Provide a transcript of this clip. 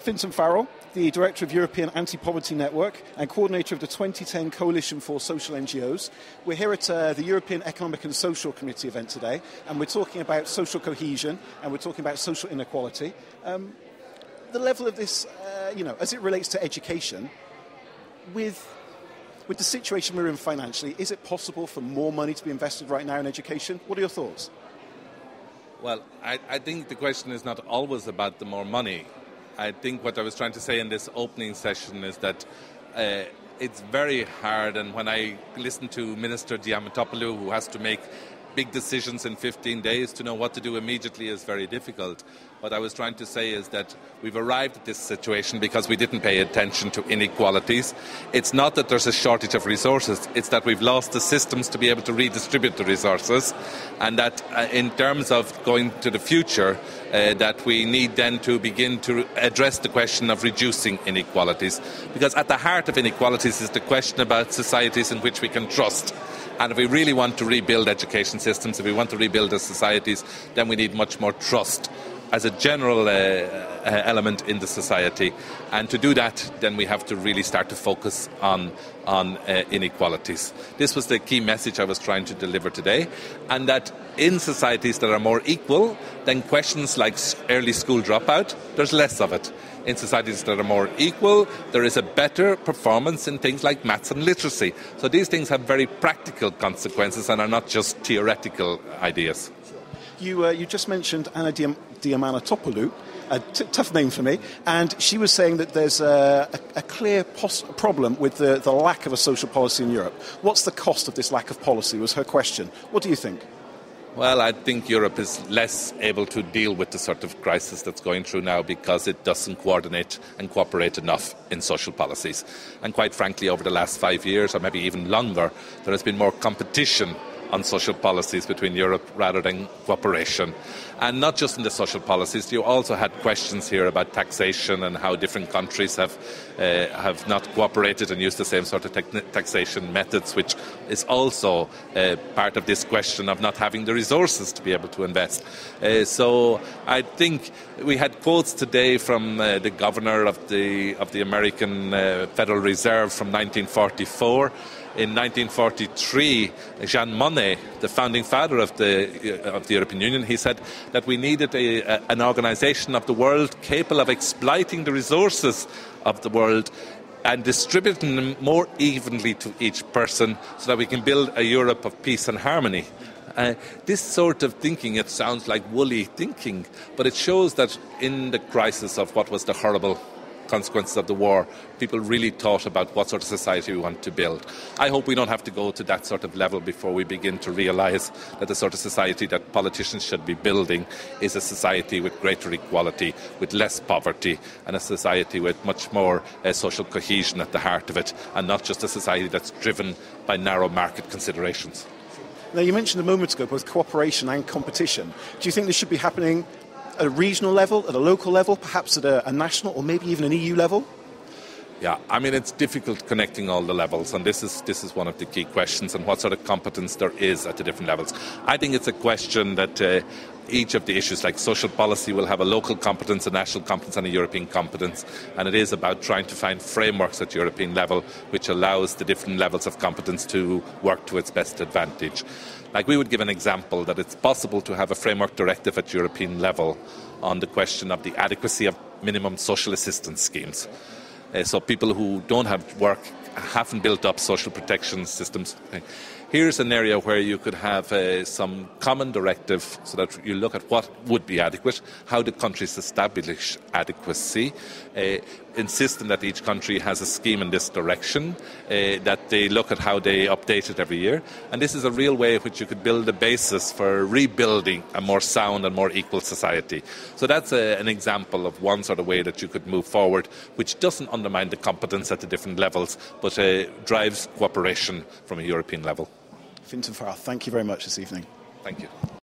Fintan Farrell, the Director of European Anti-Poverty Network and Coordinator of the 2010 Coalition for Social NGOs. We're here at the European Economic and Social Committee event today, and we're talking about social cohesion, and we're talking about social inequality. The level of this, as it relates to education, with the situation we're in financially, is it possible for more money to be invested right now in education? What are your thoughts? Well, I think the question is not always about the more money. I think what I was trying to say in this opening session is that it's very hard, and when I listen to Minister Diamantopoulos, who has to make big decisions in 15 days, to know what to do immediately is very difficult. What I was trying to say is that we've arrived at this situation because we didn't pay attention to inequalities. It's not that there's a shortage of resources, it's that we've lost the systems to be able to redistribute the resources, and that in terms of going to the future, that we need then to begin to address the question of reducing inequalities. Because at the heart of inequalities is the question about societies in which we can trust. And if we really want to rebuild education systems, if we want to rebuild our societies, then we need much more trust as a general element in the society. And to do that, then we have to really start to focus on inequalities. This was the key message I was trying to deliver today. And that in societies that are more equal, then questions like early school dropout, there's less of it. In societies that are more equal, there is a better performance in things like maths and literacy. So these things have very practical consequences and are not just theoretical ideas. You just mentioned Anna Diamantopoulos, a tough name for me, and she was saying that there's a clear problem with the lack of a social policy in Europe. What's the cost of this lack of policy, was her question. What do you think? Well, I think Europe is less able to deal with the sort of crisis that's going through now because it doesn't coordinate and cooperate enough in social policies. And quite frankly, over the last 5 years, or maybe even longer, there has been more competition on social policies between Europe rather than cooperation. And not just in the social policies, you also had questions here about taxation and how different countries have not cooperated and used the same sort of taxation methods, which is also part of this question of not having the resources to be able to invest. So I think we had quotes today from the governor of the American Federal Reserve from 1944. In 1943, Jean Monnet, the founding father of the European Union, he said that we needed an organisation of the world capable of exploiting the resources of the world and distributing them more evenly to each person so that we can build a Europe of peace and harmony. This sort of thinking, it sounds like woolly thinking, but it shows that in the crisis of what was the horrible consequences of the war, people really thought about what sort of society we want to build. I hope we don't have to go to that sort of level before we begin to realise that the sort of society that politicians should be building is a society with greater equality, with less poverty, and a society with much more social cohesion at the heart of it, and not just a society that's driven by narrow market considerations. Now, you mentioned a moment ago both cooperation and competition. Do you think this should be happening at a regional level, at a local level, perhaps at a national or maybe even an EU level? Yeah, I mean, it's difficult connecting all the levels, and this is one of the key questions, and what sort of competence there is at the different levels. I think it's a question that each of the issues, like social policy, will have a local competence, a national competence and a European competence, and it is about trying to find frameworks at European level which allows the different levels of competence to work to its best advantage. Like, we would give an example that it's possible to have a framework directive at European level on the question of the adequacy of minimum social assistance schemes. So people who don't have work, haven't built up social protection systems. Here's an area where you could have some common directive so that you look at what would be adequate, how do countries establish adequacy, insisting that each country has a scheme in this direction, that they look at how they update it every year. And this is a real way in which you could build a basis for rebuilding a more sound and more equal society. So that's an example of one sort of way that you could move forward, which doesn't undermine the competence at the different levels, but drives cooperation from a European level. Fintan Farrell, thank you very much this evening. Thank you.